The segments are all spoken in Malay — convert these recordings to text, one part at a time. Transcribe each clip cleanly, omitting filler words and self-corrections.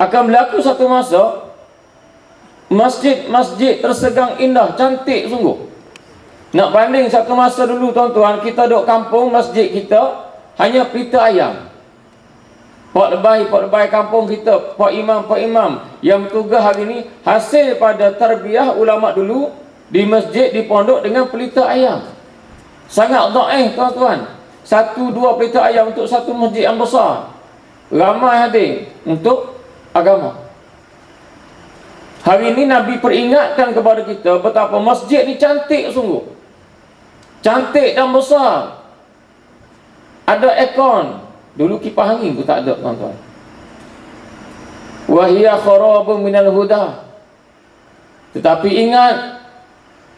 akan berlaku satu masa masjid-masjid tersegang indah, cantik sungguh. Nak banding satu masa dulu tuan-tuan, kita duduk kampung, masjid kita hanya pelita ayam. Pak lebay kampung kita, pak imam yang bertugas hari ini hasil pada tarbiyah ulama dulu di masjid, di pondok dengan pelita ayam. Sangat dhaif tuan-tuan. 1-2 pelita ayam untuk satu masjid yang besar. Ramai hadir untuk agama. Hari ini Nabi peringatkan kepada kita betapa masjid ni cantik sungguh. Cantik dan besar. Ada aircon. Dulu kipas angin pun tak ada tuan-tuan. Wa hiya kharabun minal huda. Tetapi ingat,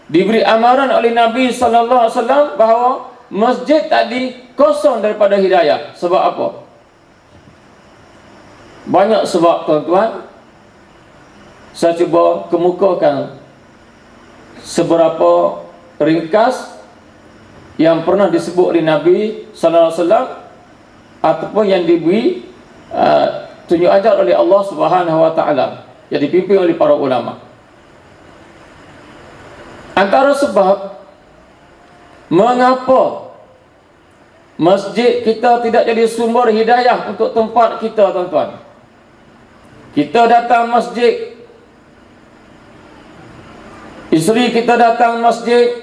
diberi amaran oleh Nabi sallallahu alaihi wasallam bahawa masjid tadi kosong daripada hidayah. Sebab apa? Banyak sebab tuan-tuan. Saya cuba kemukakan seberapa ringkas yang pernah disebut oleh Nabi sallallahu alaihi wasallam ataupun yang diberi tunjuk ajar oleh Allah Subhanahu wa taala yang dipimpin oleh para ulama. Antara sebab mengapa masjid kita tidak jadi sumber hidayah untuk tempat kita tuan-tuan. Kita datang masjid, isteri kita datang masjid,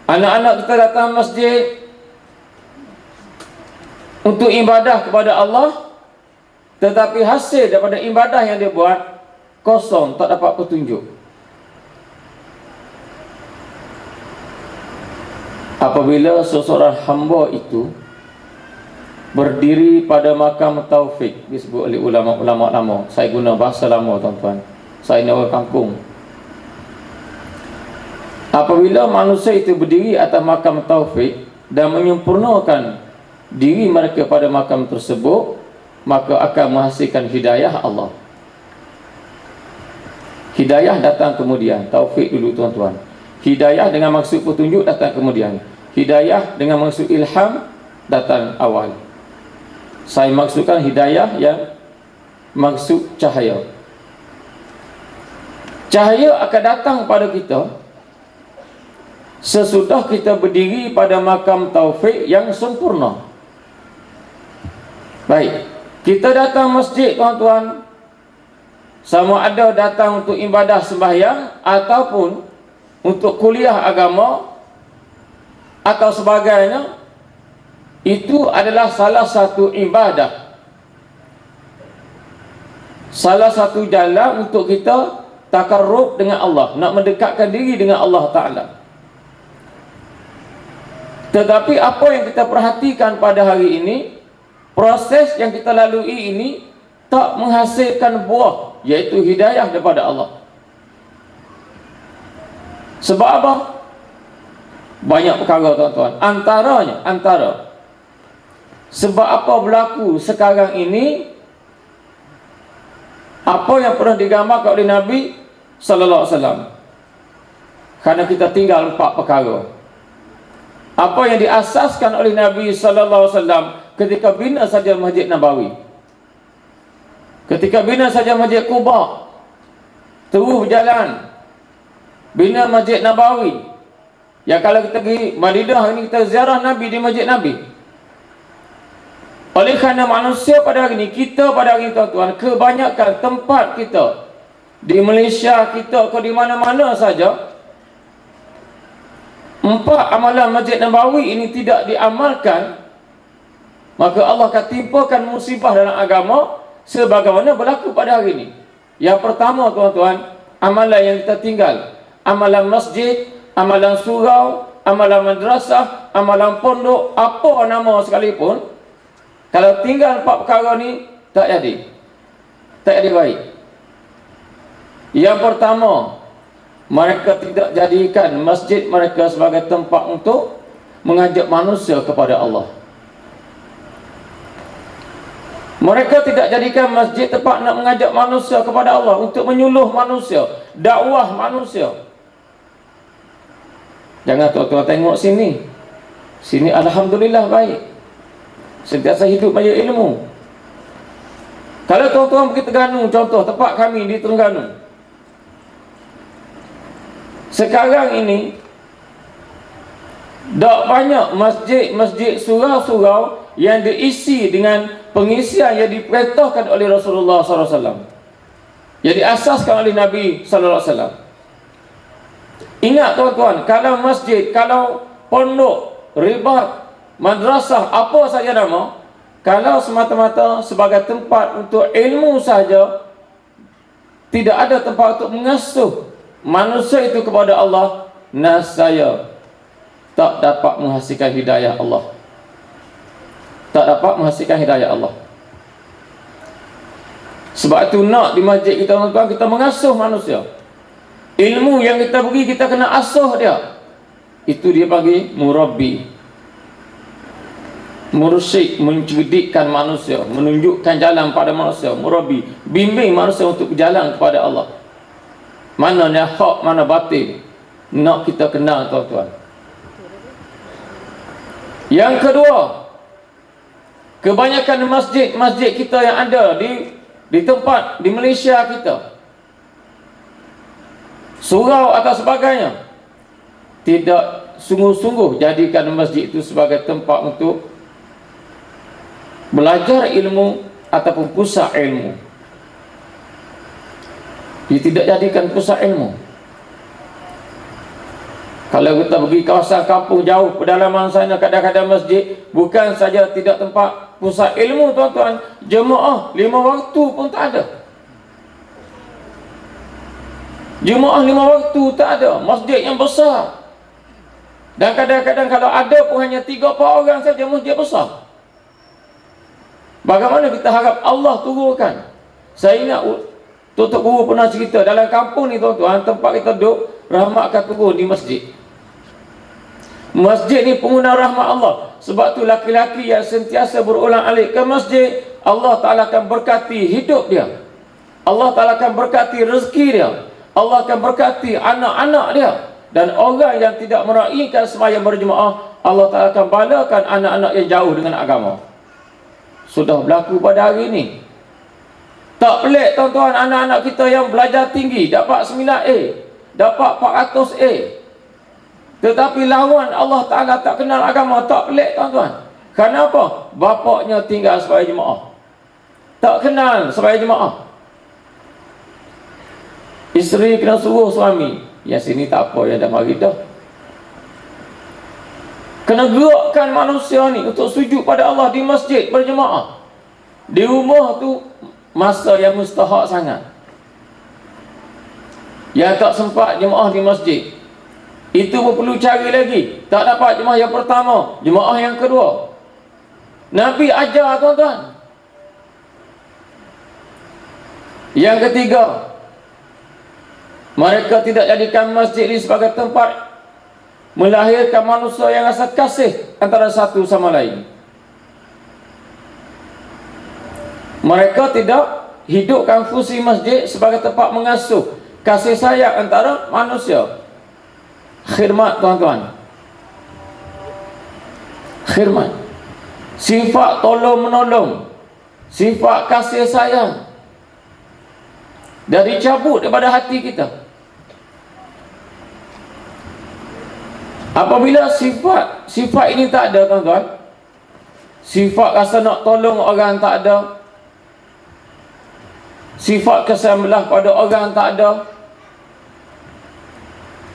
anak-anak kita datang masjid untuk ibadah kepada Allah, tetapi hasil daripada ibadah yang dia buat kosong, tak dapat petunjuk. Apabila seseorang hamba itu berdiri pada makam taufik, disebut oleh ulama-ulama lama, saya guna bahasa lama tuan-tuan, saya ni orang kampung. Apabila manusia itu berdiri atas makam taufik dan menyempurnakan diri mereka pada makam tersebut, maka akan menghasilkan hidayah Allah. Hidayah datang kemudian, taufik dulu tuan-tuan. Hidayah dengan maksud petunjuk datang kemudian. Hidayah dengan maksud ilham datang awal. Saya maksudkan hidayah yang maksud cahaya. Cahaya akan datang pada kita sesudah kita berdiri pada makam taufik yang sempurna. Baik, kita datang masjid tuan-tuan, sama ada datang untuk ibadah sembahyang ataupun untuk kuliah agama atau sebagainya, itu adalah salah satu ibadah, salah satu jalan untuk kita takarrub dengan Allah, nak mendekatkan diri dengan Allah Ta'ala. Tetapi apa yang kita perhatikan pada hari ini, proses yang kita lalui ini tak menghasilkan buah, iaitu hidayah daripada Allah. Sebab apa? Banyak perkara tuan-tuan. Antara sebab apa berlaku sekarang ini, apa yang pernah digambarkan oleh Nabi sallallahu alaihi wasallam. Karena kita tinggal 4 perkara. Apa yang diasaskan oleh Nabi sallallahu alaihi wasallam ketika bina saja Masjid Nabawi, ketika bina saja Masjid Quba, terus berjalan bina Masjid Nabawi. Ya, kalau kita pergi Madinah ini, kita ziarah Nabi di Masjid Nabi. Oleh kerana manusia pada hari ini, kita pada hari ini tuan-tuan, kebanyakan tempat kita di Malaysia kita ke di mana-mana saja, 4 amalan Masjid Nabawi ini tidak diamalkan, maka Allah akan timpakan musibah dalam agama sebagaimana berlaku pada hari ini. Yang pertama tuan-tuan, amalan yang kita tinggal, amalan masjid, amalan surau, amalan madrasah, amalan pondok, apa nama sekalipun, kalau tinggal 4 perkara ni, tak jadi baik. Yang pertama, mereka tidak jadikan masjid mereka sebagai tempat untuk mengajak manusia kepada Allah. Mereka tidak jadikan masjid tempat nak mengajak manusia kepada Allah, untuk menyuluh manusia, dakwah manusia. Jangan tuan-tuan tengok sini. Sini alhamdulillah baik, sentiasa hidup banyak ilmu. Kalau tuan-tuan pergi Terengganu, contoh tempat kami di Terengganu, sekarang ini tak banyak masjid-masjid surau-surau yang diisi dengan pengisian yang diperintahkan oleh Rasulullah SAW, yang diasaskan oleh Nabi SAW. Ingat tuan-tuan, kalau masjid, kalau pondok, ribat, madrasah, apa saja nama, kalau semata-mata sebagai tempat untuk ilmu saja, tidak ada tempat untuk mengasuh manusia itu kepada Allah, nescaya tak dapat menghasilkan hidayah Allah. Tak dapat menghasilkan hidayah Allah. Sebab itu nak di masjid kita, tuan-tuan, kita mengasuh manusia. Ilmu yang kita beri, kita kena asuh dia. Itu dia bagi murabbi, mursyid, mencerdikkan manusia, menunjukkan jalan pada manusia. Murabbi, bimbing manusia untuk berjalan kepada Allah. Mana yang hak, mana batil, nak kita kenal, tuan-tuan. Yang kedua, kebanyakan masjid-masjid kita yang ada di tempat di Malaysia kita, surau atau sebagainya, tidak sungguh-sungguh jadikan masjid itu sebagai tempat untuk belajar ilmu ataupun pusat ilmu. Dia tidak jadikan pusat ilmu. Kalau kita pergi kawasan kampung jauh pedalaman sana, kadang-kadang masjid bukan saja tidak tempat pusat ilmu, tuan-tuan, jemaah 5 waktu pun tak ada. Jemaah 5 waktu tak ada. Masjid yang besar, dan kadang-kadang kalau ada pun hanya 3-4 orang saja, masjid besar. Bagaimana kita harap Allah turunkan? Saya ingat Tutup Guru pernah cerita, dalam kampung ni, tuan-tuan, tempat kita duduk, rahmat akan turun di masjid. Masjid ni pengguna rahmat Allah. Sebab tu laki-laki yang sentiasa berulang alik ke masjid, Allah Ta'ala akan berkati hidup dia, Allah Ta'ala akan berkati rezeki dia, Allah akan berkati anak-anak dia. Dan orang yang tidak meraihkan sembahyang berjemaah, Allah Ta'ala akan balakan anak-anak yang jauh dengan agama. Sudah berlaku pada hari ini. Tak pelik, tuan-tuan, anak-anak kita yang belajar tinggi dapat 9A, dapat 400A, tetapi lawan Allah Ta'ala tak kenal agama. Tak pelik, tuan-tuan. Kenapa? Bapaknya tinggal sembahyang jemaah, tak kenal sembahyang jemaah. Isteri kena suruh suami, yang sini tak apa, yang dah mari dah. Kena gerakkan manusia ni untuk sujud pada Allah di masjid berjemaah. Di rumah tu masa yang mustahak sangat. Yang tak sempat jemaah di masjid, itu pun perlu cari lagi. Tak dapat jemaah yang pertama, jemaah yang kedua. Nabi ajar, tuan-tuan. Yang ketiga, mereka tidak jadikan masjid ini sebagai tempat melahirkan manusia yang rasa kasih antara satu sama lain. Mereka tidak hidupkan fungsi masjid sebagai tempat mengasuh kasih sayang antara manusia. Khidmat, tuan-tuan, khidmat, sifat tolong menolong, sifat kasih sayang, dah dicabut daripada hati kita. Apabila sifat ini tak ada, tuan-tuan, sifat rasa nak tolong orang tak ada, sifat kesan belah pada orang tak ada,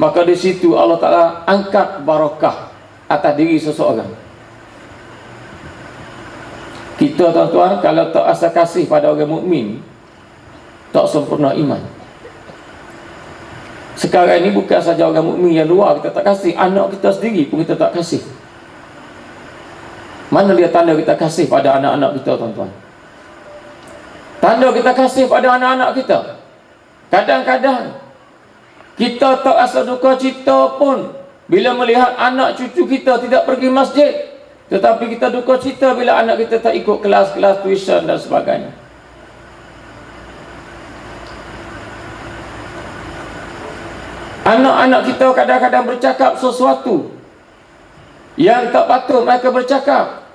maka di situ Allah Ta'ala angkat barakah atas diri seseorang. Kita, tuan-tuan, kalau tak asa kasih pada orang mukmin, tak sempurna iman. Sekarang ini bukan saja orang mukmin yang luar kita tak kasih, anak kita sendiri pun kita tak kasih. Mana dia tanda kita kasih pada anak-anak kita, tuan-tuan? Tanda kita kasih pada anak-anak kita, kadang-kadang kita tak rasa duka cita pun bila melihat anak cucu kita tidak pergi masjid, tetapi kita duka cita bila anak kita tak ikut kelas-kelas tuition dan sebagainya. Anak-anak kita kadang-kadang bercakap sesuatu yang tak patut mereka bercakap.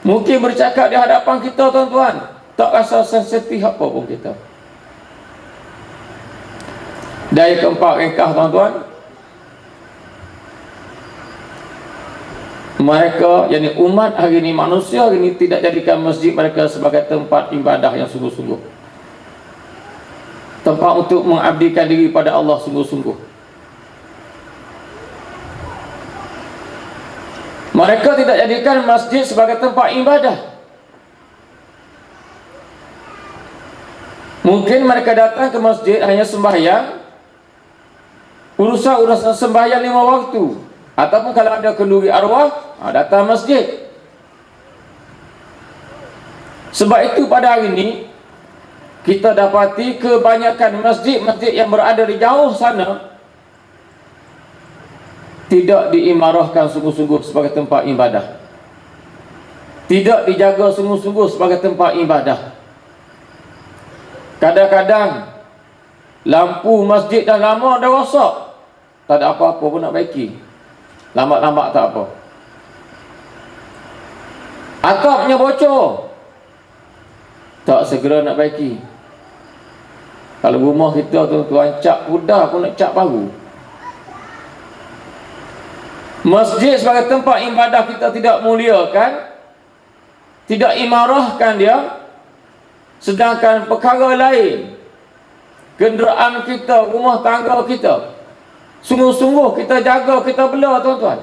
Mungkin bercakap di hadapan kita, tuan-tuan, tak rasa sensitif apa pun kita. Dan yang keempat, ringkas tuan-tuan, mereka, yakni umat hari ini, manusia hari ini tidak jadikan masjid mereka sebagai tempat ibadah yang sungguh-sungguh, tempat untuk mengabdikan diri pada Allah sungguh-sungguh. Mereka tidak jadikan masjid sebagai tempat ibadah. Mungkin mereka datang ke masjid hanya sembahyang, urusan sembahyang 5 waktu, ataupun kalau ada kenduri arwah, datang masjid. Sebab itu pada hari ini kita dapati kebanyakan masjid-masjid yang berada di jauh sana tidak diimarahkan sungguh-sungguh sebagai tempat ibadah, tidak dijaga sungguh-sungguh sebagai tempat ibadah. Kadang-kadang lampu masjid dah lama dah rosak, tak ada apa-apa pun nak baiki, lambat-lambat tak apa. Atapnya bocor, tak segera nak baiki. Kalau rumah kita tuan-tuan cat pudar pun nak cat baru. Masjid sebagai tempat ibadah kita tidak muliakan, tidak imarahkan dia. Sedangkan perkara lain, kenderaan kita, rumah tangga kita, sungguh-sungguh kita jaga, kita bela tuan-tuan.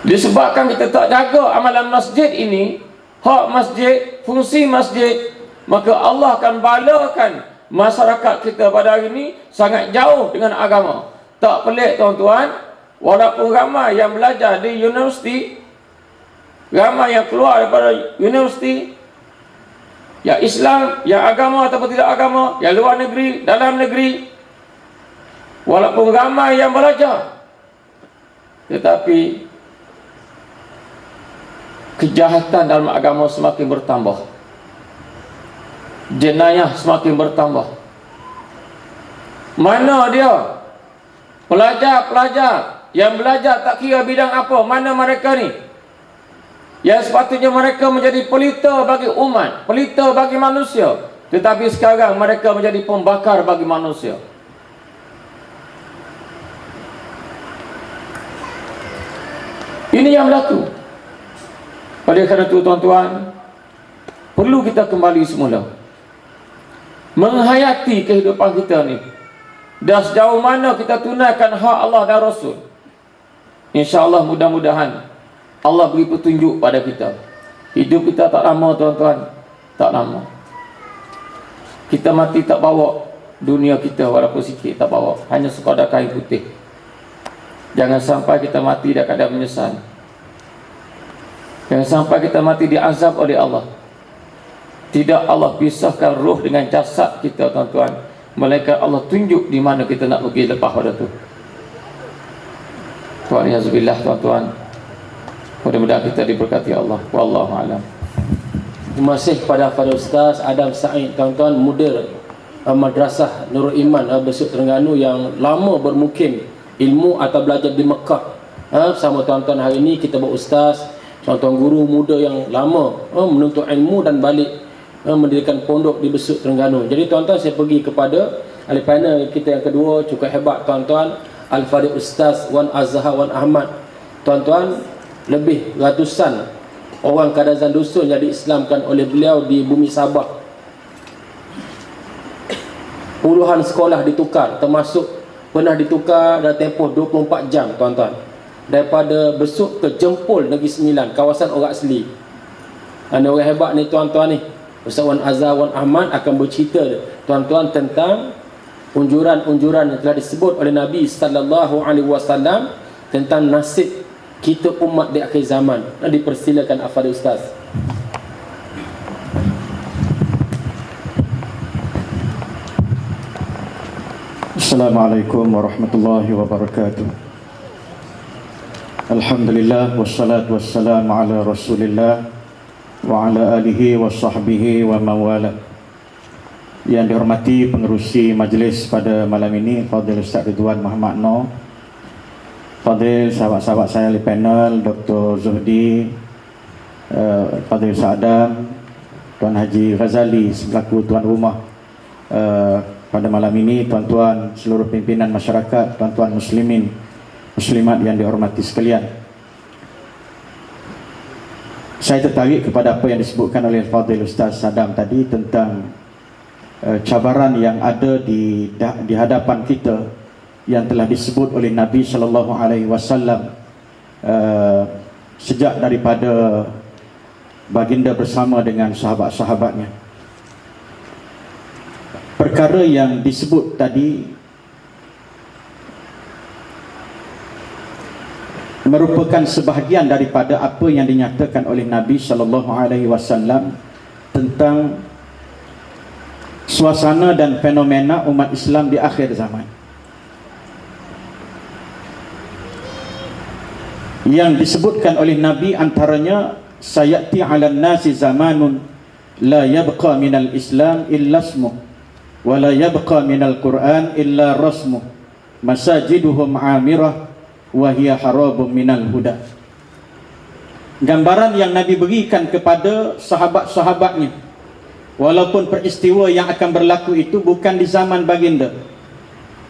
Disebabkan kita tak jaga amalan masjid ini, hak masjid, fungsi masjid, maka Allah akan balakan masyarakat kita pada hari ini sangat jauh dengan agama. Tak pelik tuan-tuan, walaupun ramai yang belajar di universiti, ramai yang keluar daripada universiti, yang Islam, yang agama ataupun tidak agama, yang luar negeri, dalam negeri, walaupun ramai yang belajar, tetapi kejahatan dalam agama semakin bertambah, jenayah semakin bertambah. Mana dia pelajar-pelajar yang belajar tak kira bidang apa, mana mereka ni yang sepatutnya mereka menjadi pelita bagi umat, pelita bagi manusia, tetapi sekarang mereka menjadi pembakar bagi manusia. Ini yang berlaku. Oleh kerana itu tuan-tuan, perlu kita kembali semula menghayati kehidupan kita ni. Dah sejauh mana kita tunaikan hak Allah dan Rasul. InsyaAllah mudah-mudahan Allah beri petunjuk pada kita. Hidup kita tak lama tuan-tuan, tak lama. Kita mati tak bawa dunia kita, walaupun sikit tak bawa, hanya sekadar kain putih. Jangan sampai kita mati dalam keadaan menyesal. Jangan sampai kita mati diazab oleh Allah. Tidak Allah pisahkan roh dengan jasad kita tuan-tuan, melainkan Allah tunjuk di mana kita nak pergi lepas pada tu. Wa'alaikumsalam tuan-tuan. Mudah-mudahan kita diberkati Allah. Wallahu a'lam. Terima kasih kepada Fadil Ustaz Adam Said, tuan-tuan, mudir Madrasah Nurul Iman Besut Terengganu yang lama bermukim ilmu atau belajar di Mekah. Sama tuan-tuan hari ini kita berustaz, tuan-tuan guru muda yang lama menuntut ilmu dan balik mendirikan pondok di Besut Terengganu. Jadi tuan-tuan, saya pergi kepada ahli panel kita yang kedua, cukup hebat tuan-tuan, Al-Fadhil Ustaz Wan Azhar Wan Ahmad. Tuan-tuan, lebih ratusan orang Kadazan Dusun yang diislamkan oleh beliau di bumi Sabah. Puluhan sekolah ditukar, termasuk pernah ditukar dalam tempoh 24 jam tuan-tuan, daripada Besut ke Jempol Negeri Sembilan, kawasan orang asli. Ada orang hebat ni tuan-tuan ni. Ustaz Wan Azhar Wan Ahmad akan bercerita tuan-tuan tentang unjuran-unjuran yang telah disebut oleh Nabi sallallahu alaihi wasallam tentang nasib kita umat di akhir zaman. Dipersilakan Al-Fadhil Ustaz. Assalamualaikum warahmatullahi wabarakatuh. Alhamdulillah wassalatu wassalamu ala Rasulillah wa ala alihi wa sahbihi wa mawala. Yang dihormati pengerusi majlis pada malam ini, Fadil Ustaz Ridwan Muhammad Noor, Fadil sahabat-sahabat saya di panel, Dr. Zuhdi, Fadil Sa'adam, Tuan Haji Ghazali selaku tuan rumah pada malam ini, tuan-tuan seluruh pimpinan masyarakat, tuan-tuan muslimin muslimat yang dihormati sekalian. Saya tertarik kepada apa yang disebutkan oleh Fadil Ustaz Sadam tadi tentang cabaran yang ada di hadapan kita yang telah disebut oleh Nabi sallallahu alaihi wasallam sejak daripada baginda bersama dengan sahabat-sahabatnya. Perkara yang disebut tadi merupakan sebahagian daripada apa yang dinyatakan oleh Nabi sallallahu alaihi wasallam tentang suasana dan fenomena umat Islam di akhir zaman. Yang disebutkan oleh Nabi antaranya, sayati 'alan nasi zamanun la yabqa minal Islam illa ismuh wa la yabqa minal Qur'an illa rasmuh masajiduhum 'amirah wa hiya harabun minal huda. Gambaran yang Nabi berikan kepada sahabat-sahabatnya, walaupun peristiwa yang akan berlaku itu bukan di zaman baginda,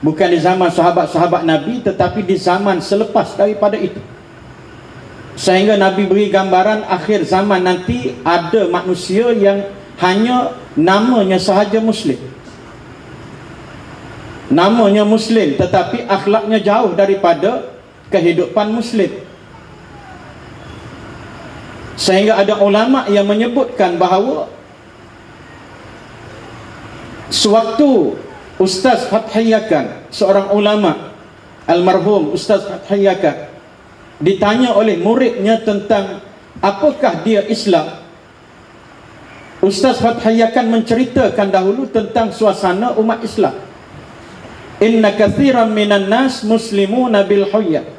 bukan di zaman sahabat-sahabat Nabi, tetapi di zaman selepas daripada itu. Sehingga Nabi beri gambaran akhir zaman nanti ada manusia yang hanya namanya sahaja Muslim, namanya Muslim tetapi akhlaknya jauh daripada kehidupan Muslim. Sehingga ada ulama yang menyebutkan bahawa sewaktu Ustaz Fathi Yakan, seorang ulama, almarhum Ustaz Fathi Yakan, ditanya oleh muridnya tentang apakah dia Islam, Ustaz Fathi Yakan menceritakan dahulu tentang suasana umat Islam. Inna kathiran minan nas muslimuna bil huyya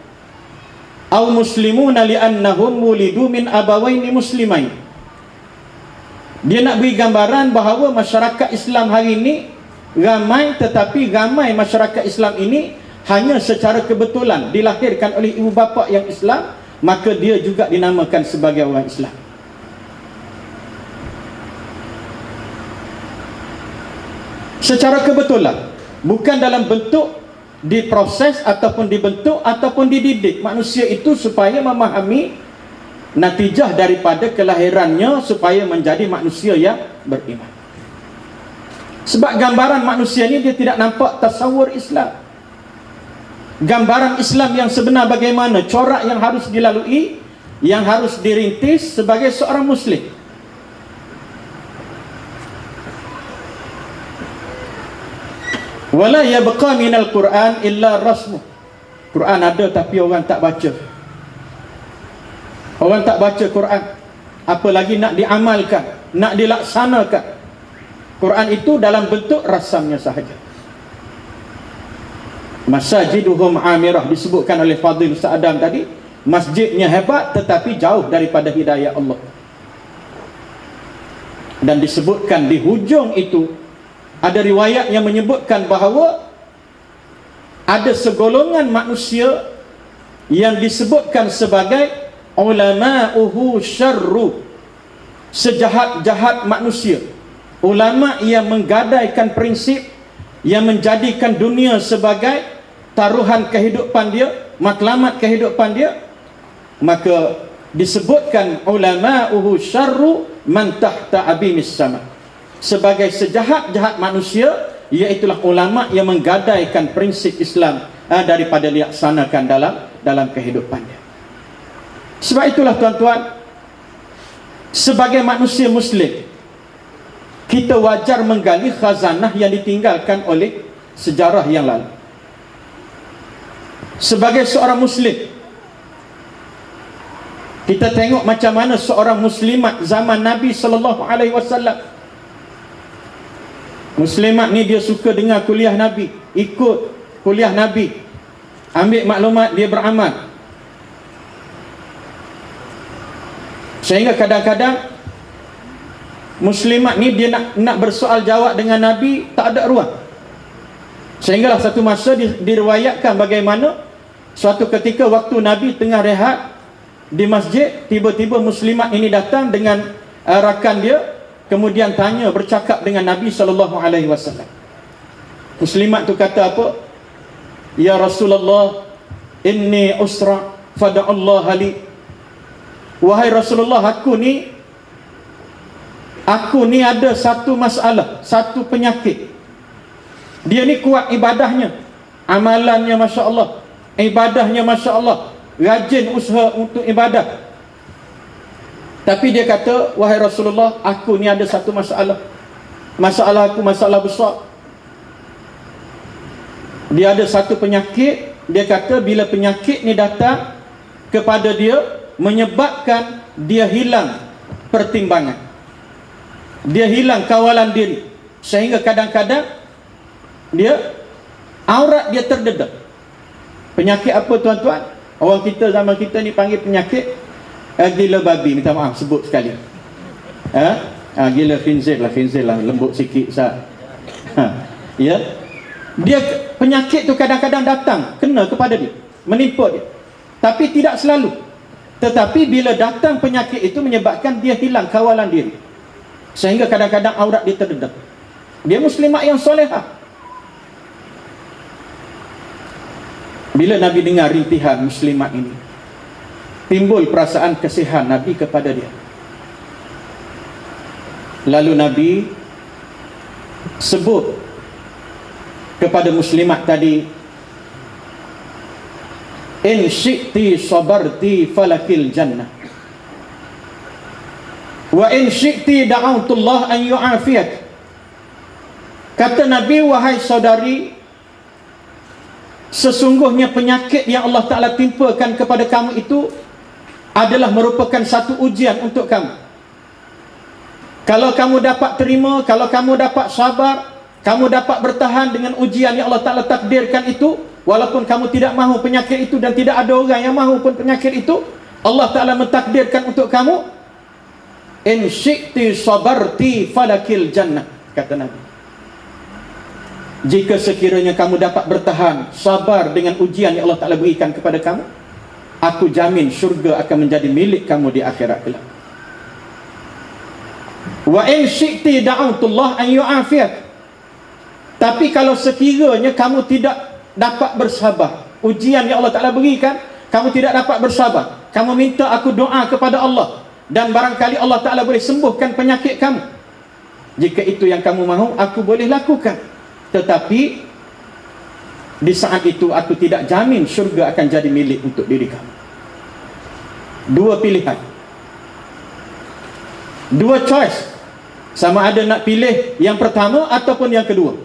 aw muslimuna li'annahum wulidu min abawaini muslimain. Dia nak beri gambaran bahawa masyarakat Islam hari ini ramai, tetapi ramai masyarakat Islam ini hanya secara kebetulan dilahirkan oleh ibu bapa yang Islam, maka dia juga dinamakan sebagai orang Islam. Secara kebetulan, bukan dalam bentuk diproses ataupun dibentuk ataupun dididik manusia itu supaya memahami natijah daripada kelahirannya supaya menjadi manusia yang beriman. Sebab gambaran manusia ini dia tidak nampak tasawur Islam, gambaran Islam yang sebenar bagaimana, corak yang harus dilalui, yang harus dirintis sebagai seorang Muslim. Wala yabqa minal Quran illa rasmuh. Quran ada tapi orang tak baca. Orang tak baca Quran, apalagi nak diamalkan, nak dilaksanakan. Quran itu dalam bentuk rasamnya sahaja. Masajiduhum amirah, disebutkan oleh Fadil Sa'adam tadi, masjidnya hebat tetapi jauh daripada hidayah Allah. Dan disebutkan di hujung itu ada riwayat yang menyebutkan bahawa ada segolongan manusia yang disebutkan sebagai ulama'uhu syarru, sejahat-jahat manusia, ulama yang menggadaikan prinsip yang menjadikan dunia sebagai taruhan kehidupan dia, matlamat kehidupan dia. Maka disebutkan ulama'uhu syarru man tahta abimis sama, sebagai sejahat-jahat manusia, iaitulah ulama yang menggadaikan prinsip Islam daripada dilaksanakan dalam kehidupannya. Sebab itulah tuan-tuan, sebagai manusia Muslim, kita wajar menggali khazanah yang ditinggalkan oleh sejarah yang lalu. Sebagai seorang Muslim, kita tengok macam mana seorang Muslimat zaman Nabi sallallahu alaihi wasallam. Muslimat ni dia suka dengar kuliah Nabi, ikut kuliah Nabi, ambil maklumat, dia beramal. Sehingga kadang-kadang Muslimat ni dia nak bersoal jawab dengan Nabi, tak ada ruang. Sehinggalah satu masa diriwayatkan bagaimana suatu ketika waktu Nabi tengah rehat, di masjid, tiba-tiba muslimat ini datang dengan rakan dia, kemudian tanya, bercakap dengan Nabi SAW. Muslimat tu kata apa? Ya Rasulullah, inni usra fada'allah li. Wahai Rasulullah, aku ni ada satu masalah, satu penyakit. Dia ni kuat ibadahnya, amalannya Masya Allah, ibadahnya Masya Allah, rajin usaha untuk ibadah. Tapi dia kata, wahai Rasulullah, aku ni ada satu masalah. Masalah aku masalah besar. Dia ada satu penyakit. Dia kata bila penyakit ni datang kepada dia, menyebabkan dia hilang pertimbangan, dia hilang kawalan diri, sehingga kadang-kadang aurat dia terdedah. Penyakit apa tuan-tuan? Orang kita zaman kita ni panggil penyakit gila babi, minta maaf sebut sekali. Gila khinzir lah, lembut sikit Ustaz. Ya. Dia penyakit tu kadang-kadang datang kena kepada dia, menimpa dia. Tapi tidak selalu. Tetapi bila datang penyakit itu menyebabkan dia hilang kawalan diri, sehingga kadang-kadang aurat dia terdedah. Dia muslimat yang solehah. Bila Nabi dengar rintihan muslimat ini, timbul perasaan kasihan Nabi kepada dia. Lalu Nabi sebut kepada muslimat tadi, in syi'ti sabarti falakil jannah, wa in syi'ti da'autullah an yu'afiyak. Kata Nabi, wahai saudari, sesungguhnya penyakit yang Allah Ta'ala timpakan kepada kamu itu adalah merupakan satu ujian untuk kamu. Kalau kamu dapat terima, kalau kamu dapat sabar, kamu dapat bertahan dengan ujian yang Allah Ta'ala takdirkan itu, walaupun kamu tidak mahu penyakit itu dan tidak ada orang yang mahu pun penyakit itu, Allah Ta'ala mentakdirkan untuk kamu, in syi'ti sabarti falakil jannah, kata Nabi. Jika sekiranya kamu dapat bertahan, sabar dengan ujian yang Allah Ta'ala berikan kepada kamu, aku jamin syurga akan menjadi milik kamu di akhirat kelak. Wa in syi'ti da'autullah an yu'afiyak. Tapi kalau sekiranya kamu tidak dapat bersabar, ujian yang Allah Ta'ala berikan, kamu tidak dapat bersabar, kamu minta aku doa kepada Allah, dan barangkali Allah Ta'ala boleh sembuhkan penyakit kamu, jika itu yang kamu mahu, aku boleh lakukan. Tetapi di saat itu aku tidak jamin syurga akan jadi milik untuk diri kamu. Dua pilihan, dua choice. Sama ada nak pilih yang pertama ataupun yang kedua,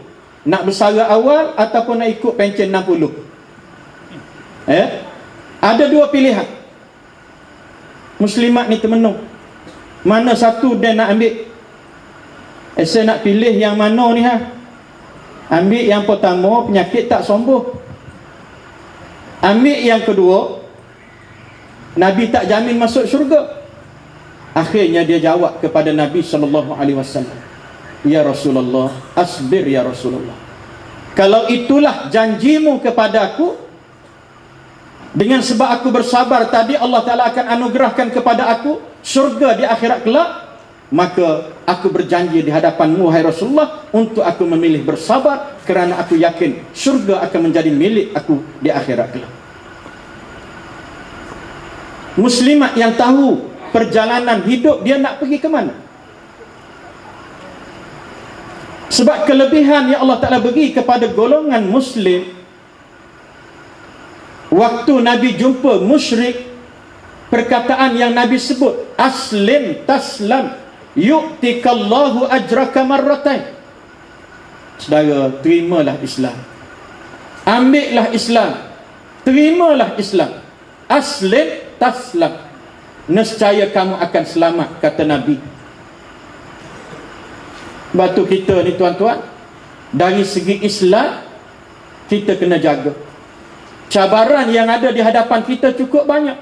nak bersara awal ataupun nak ikut pencen 60. Ada dua pilihan. Muslimat ni termenung, mana satu dia nak ambil? Saya nak pilih yang mana ni Ambil yang pertama, penyakit tak sembuh. Ambil yang kedua, Nabi tak jamin masuk syurga. Akhirnya dia jawab kepada Nabi SAW, ya Rasulullah, asbir ya Rasulullah, kalau itulah janjimu kepada aku, dengan sebab aku bersabar tadi, Allah Ta'ala akan anugerahkan kepada aku syurga di akhirat kelak, maka aku berjanji di hadapanmu, hai Rasulullah, untuk aku memilih bersabar, kerana aku yakin syurga akan menjadi milik aku di akhirat kelak. Muslimat yang tahu perjalanan hidup dia nak pergi ke mana. Sebab kelebihan yang Allah Ta'ala bagi kepada golongan Muslim, waktu Nabi jumpa musyrik, perkataan yang Nabi sebut, aslim taslam yu'tikallahu ajraka marratain. Saudara, terimalah Islam, ambillah Islam, terimalah Islam, aslim taslam, nescaya kamu akan selamat, kata Nabi. Batu kita ni tuan-tuan, dari segi Islam kita kena jaga. Cabaran yang ada di hadapan kita cukup banyak.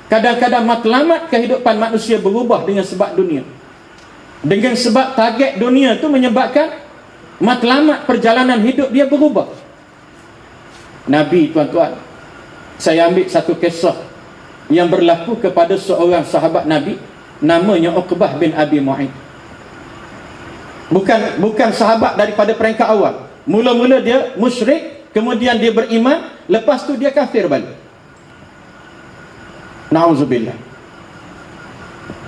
Kadang-kadang matlamat kehidupan manusia berubah dengan sebab dunia. Dengan sebab target dunia tu menyebabkan matlamat perjalanan hidup dia berubah. Nabi, tuan-tuan, saya ambil satu kisah yang berlaku kepada seorang sahabat Nabi namanya Uqbah bin Abi Mu'ayth. Bukan sahabat daripada peringkat awal. Mula-mula dia musyrik, kemudian dia beriman, lepas tu dia kafir balik. Na'udzubillah.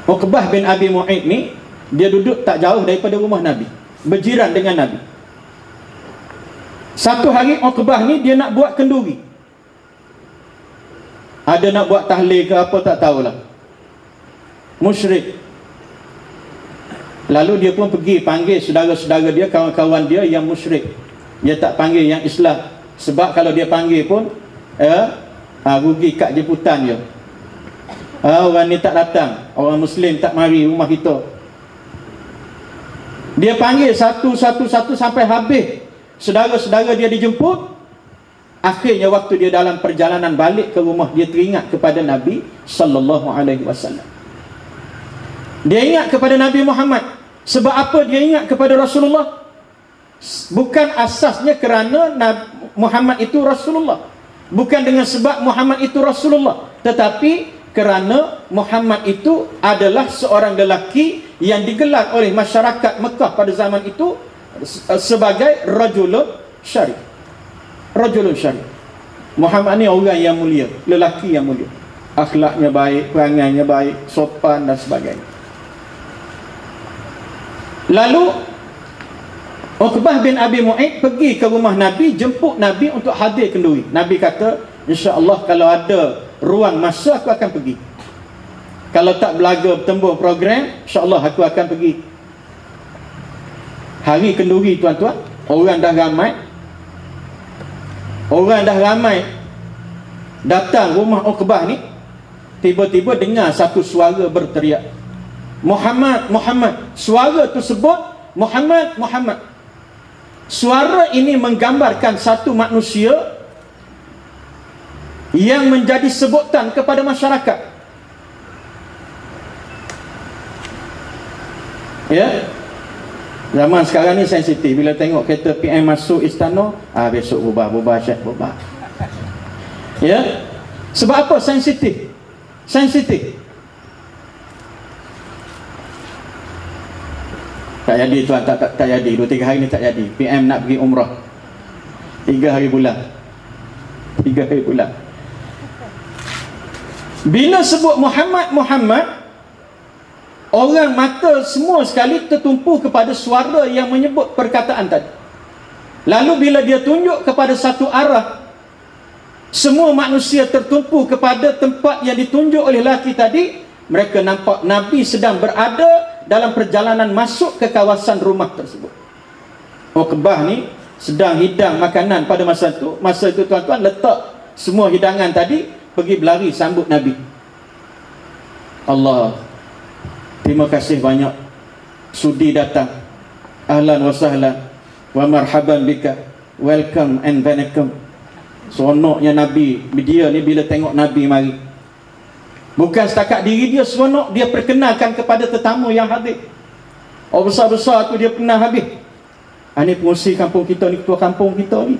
Uqbah bin Abi Mu'ayth ni, dia duduk tak jauh daripada rumah Nabi, berjiran dengan Nabi. Satu hari Uqbah ni dia nak buat kenduri. Ada nak buat tahlil ke apa tak tahulah. Musyrik. Lalu dia pun pergi panggil saudara-saudara dia, kawan-kawan dia yang musyrik. Dia tak panggil yang Islam. Sebab kalau dia panggil pun rugi kad jemputan dia. Orang ni tak datang, orang Muslim tak mari rumah kita. Dia panggil satu-satu sampai habis. Saudara-saudara dia dijemput. Akhirnya waktu dia dalam perjalanan balik ke rumah, dia teringat kepada Nabi sallallahu alaihi wasallam. Dia ingat kepada Nabi Muhammad. Sebab apa dia ingat kepada Rasulullah? Bukan asasnya kerana Muhammad itu Rasulullah, bukan dengan sebab Muhammad itu Rasulullah, tetapi kerana Muhammad itu adalah seorang lelaki yang digelar oleh masyarakat Mekah pada zaman itu sebagai rajulun syarif. Rajulun syarif. Muhammad ni orang yang mulia, lelaki yang mulia, akhlaknya baik, perangainya baik, sopan dan sebagainya. Lalu Uqbah bin Abi Mu'ayth pergi ke rumah Nabi, jemput Nabi untuk hadir kenduri. Nabi kata, insya-Allah kalau ada ruang masa aku akan pergi. Kalau tak belaga bertembung program, insya-Allah aku akan pergi. Hari kenduri tuan-tuan, orang dah ramai. Orang dah ramai datang rumah Uqbah ni. Tiba-tiba dengar satu suara berteriak, Muhammad, Muhammad. Suara tu sebut Muhammad, Muhammad. Suara ini menggambarkan satu manusia yang menjadi sebutan kepada masyarakat. Ya. Zaman sekarang ni sensitif. Bila tengok kereta PM masuk istana, besok berubah Syekh berubah. Ya. Sebab apa sensitif? Sensitif. Tak jadi tuan, tak jadi. 2-3 hari ni tak jadi. PM nak pergi umrah 3 hari bulan. Bila sebut Muhammad, Muhammad, orang mata semua sekali tertumpu kepada suara yang menyebut perkataan tadi. Lalu bila dia tunjuk kepada satu arah, semua manusia tertumpu kepada tempat yang ditunjuk oleh lelaki tadi. Mereka nampak Nabi sedang berada dalam perjalanan masuk ke kawasan rumah tersebut. Uqbah ni sedang hidang makanan pada masa itu. Masa itu tuan-tuan letak semua hidangan tadi, pergi berlari sambut Nabi. Allah, terima kasih banyak. Sudi datang. Ahlan wa sahlan wa marhaban bika. Welcome and welcome. Seronoknya Nabi. Dia ni bila tengok Nabi mari, bukan setakat diri dia seronok, dia perkenalkan kepada tetamu yang hadir. Orang besar-besar tu dia pernah habis. Ni pengurusi kampung kita ni, ketua kampung kita ni.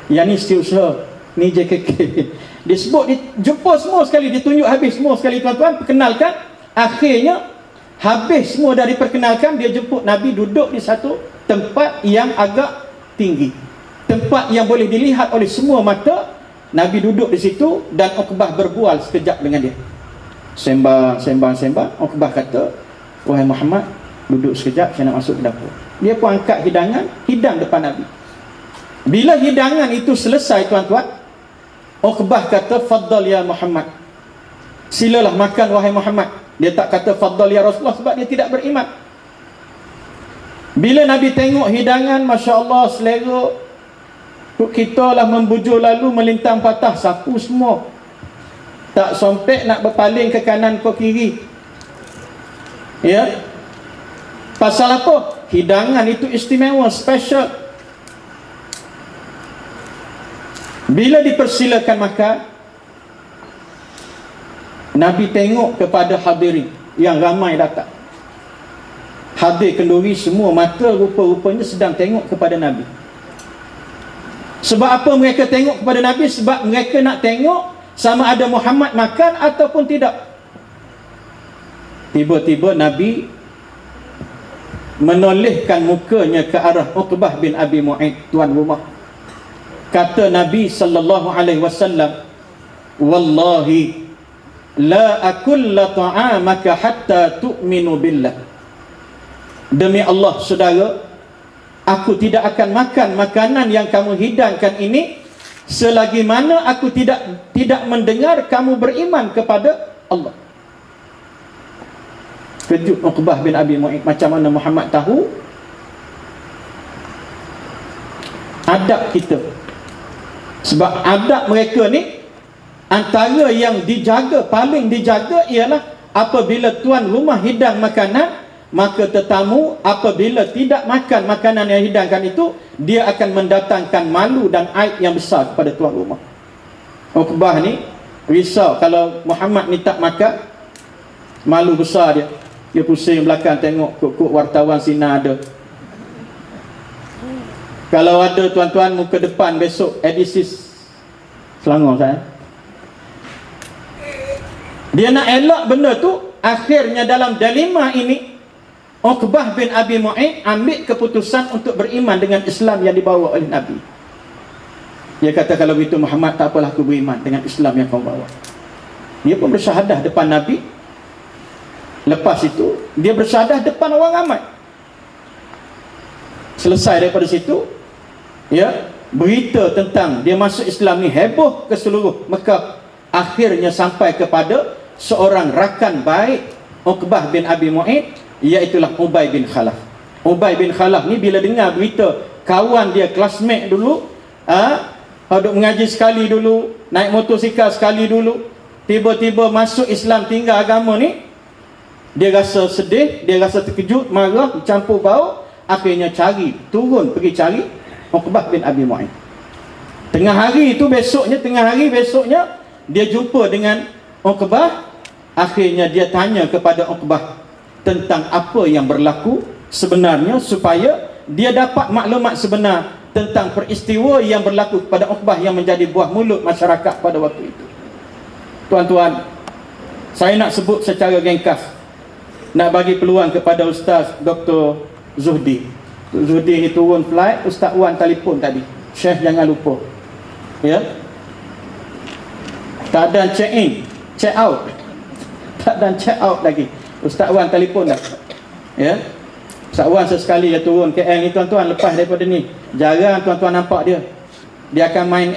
Yang ni setiausaha, ni JKK. Dia sebut, dia jumpa semua sekali, dia tunjuk habis semua sekali tuan-tuan, perkenalkan. Akhirnya habis semua dah diperkenalkan, dia jemput Nabi duduk di satu tempat yang agak tinggi, tempat yang boleh dilihat oleh semua mata. Nabi duduk di situ dan Uqbah berbual sekejap dengan dia. Sembang. Uqbah kata, wahai Muhammad, duduk sekejap, saya nak masuk ke dapur. Dia pun angkat hidangan, hidang depan Nabi. Bila hidangan itu selesai tuan-tuan, Uqbah kata, faddal ya Muhammad. Silalah makan wahai Muhammad. Dia tak kata faddal ya Rasulullah sebab dia tidak beriman. Bila Nabi tengok hidangan, Masya Allah, selera. Kita lah membujur lalu melintang patah, sapu semua. Tak sompek nak berpaling ke kanan ke kiri. Ya. Pasal apa? Hidangan itu istimewa, special. Bila dipersilakan makan, Nabi tengok kepada hadirin yang ramai datang. Hadir kenduri semua mata rupa-rupanya sedang tengok kepada Nabi. Sebab apa mereka tengok kepada Nabi? Sebab mereka nak tengok sama ada Muhammad makan ataupun tidak. Tiba-tiba Nabi menolehkan mukanya ke arah Uqbah bin Abi Mu'ayth, tuan rumah. Kata Nabi sallallahu alaihi wasallam, wallahi la akulla ta'amaka hatta tu'minu billah. Demi Allah saudara, aku tidak akan makan makanan yang kamu hidangkan ini selagi mana aku tidak mendengar kamu beriman kepada Allah. Kejut Uqbah bin Abi Mu'ayth, macam mana Muhammad tahu adab kita. Sebab adab mereka ni antara yang dijaga, paling dijaga ialah apabila tuan rumah hidang makanan, maka tetamu apabila tidak makan makanan yang hidangkan itu, dia akan mendatangkan malu dan aib yang besar kepada tuan rumah. Uqbah ni risau kalau Muhammad ni tak makan, malu besar dia. Dia pusing belakang tengok kok wartawan sinar ada. Kalau ada tuan-tuan muka depan besok edisi Selangor saya. Dia nak elak benda tu, akhirnya dalam dilema ini Uqbah bin Abi Mu'ayth ambil keputusan untuk beriman dengan Islam yang dibawa oleh Nabi. Dia kata, kalau begitu Muhammad, tak apalah aku beriman dengan Islam yang kau bawa. Dia pun bersyahadah depan Nabi. Lepas itu dia bersyahadah depan orang ramai. Selesai daripada situ, ya, berita tentang dia masuk Islam ni heboh ke seluruh Mekah. Akhirnya sampai kepada seorang rakan baik Uqbah bin Abi Mu'ayth, iaitulah Ubay bin Khalaf. Ubay bin Khalaf ni bila dengar berita kawan dia, classmate dulu, duduk mengaji sekali dulu, naik motosikal sekali dulu, tiba-tiba masuk Islam, tinggal agama ni, dia rasa sedih, dia rasa terkejut, marah, campur bau. Akhirnya pergi cari Uqbah bin Abi Mu'ayth. Tengah hari besoknya dia jumpa dengan Uqbah. Akhirnya dia tanya kepada Uqbah tentang apa yang berlaku sebenarnya, supaya dia dapat maklumat sebenar tentang peristiwa yang berlaku kepada Uqbah yang menjadi buah mulut masyarakat pada waktu itu. Tuan-tuan, saya nak sebut secara ringkas, nak bagi peluang kepada Ustaz Dr. Zuhdi. Zuhdi ni turun flight, Ustaz Wan telefon tadi, Syekh jangan lupa, ya, tak ada check in, check out, tak ada check out lagi. Ustaz Wan telefon dah, ya. Ustaz Wan sesekali dia turun KL ni tuan-tuan. Lepas daripada ni jarang tuan-tuan nampak dia akan main